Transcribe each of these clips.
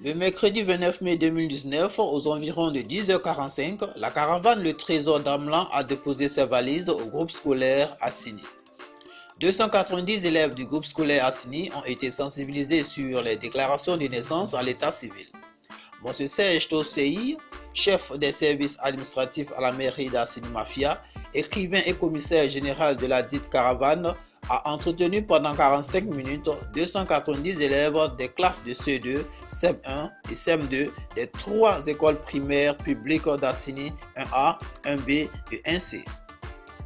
Le mercredi 29 mai 2019, aux environs de 10h45, la caravane Le Trésor d'Amelan a déposé ses valises au groupe scolaire Assini. 290 élèves du groupe scolaire Assini ont été sensibilisés sur les déclarations de naissance à l'état civil. M. Serge Tosseï, chef des services administratifs à la mairie d'Assini Mafia, écrivain et commissaire général de la dite caravane, a entretenu pendant 45 minutes 290 élèves des classes de CE2, CEM1 et CEM2 des 3 écoles primaires publiques d'Assini 1A, 1B et 1C.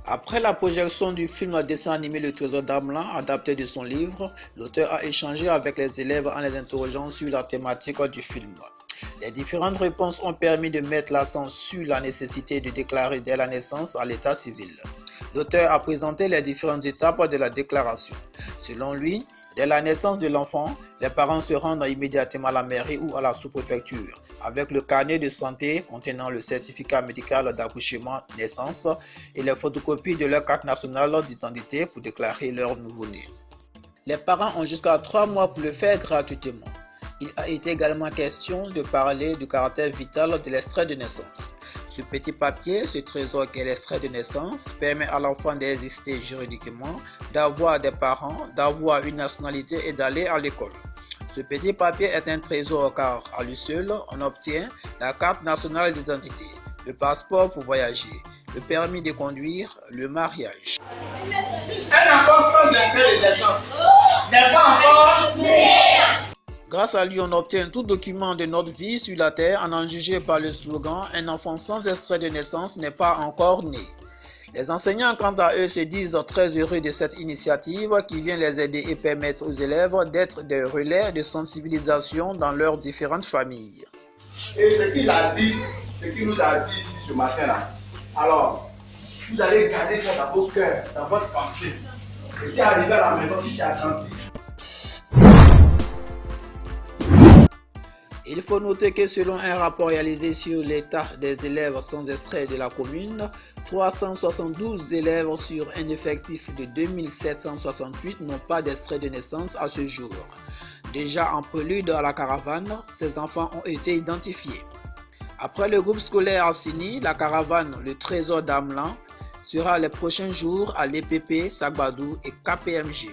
Après la projection du film à dessin animé Le Trésor d'Amelan, adapté de son livre, l'auteur a échangé avec les élèves en les interrogeant sur la thématique du film. Les différentes réponses ont permis de mettre l'accent sur la nécessité de déclarer dès la naissance à l'état civil. L'auteur a présenté les différentes étapes de la déclaration. Selon lui, dès la naissance de l'enfant, les parents se rendent immédiatement à la mairie ou à la sous-préfecture avec le carnet de santé contenant le certificat médical d'accouchement naissance et les photocopies de leur carte nationale d'identité pour déclarer leur nouveau-né. Les parents ont jusqu'à 3 mois pour le faire gratuitement. Il a été également question de parler du caractère vital de l'extrait de naissance. Ce petit papier, ce trésor qu'est l'extrait de naissance, permet à l'enfant d'exister juridiquement, d'avoir des parents, d'avoir une nationalité et d'aller à l'école. Ce petit papier est un trésor car à lui seul, on obtient la carte nationale d'identité, le passeport pour voyager, le permis de conduire, le mariage. Un enfant sans l'extrait de naissance n'est pas encore né. Grâce à lui, on obtient tout document de notre vie sur la terre, en juger par le slogan « Un enfant sans extrait de naissance n'est pas encore né ». Les enseignants, quant à eux, se disent très heureux de cette initiative qui vient les aider et permettre aux élèves d'être des relais de sensibilisation dans leurs différentes familles. Et ce qu'il a dit, ce qu'il nous a dit ici ce matin-là, alors, vous allez garder ça dans vos cœurs, dans votre pensée. Et qui est arrivé à la maison, qui s'est attentif. Il faut noter que selon un rapport réalisé sur l'état des élèves sans extrait de la commune, 372 élèves sur un effectif de 2768 n'ont pas d'extrait de naissance à ce jour. Déjà en prélude à la caravane, ces enfants ont été identifiés. Après le groupe scolaire Assini, la caravane Le Trésor d'Amelan sera les prochains jours à l'EPP, Sagbadou et KPMG.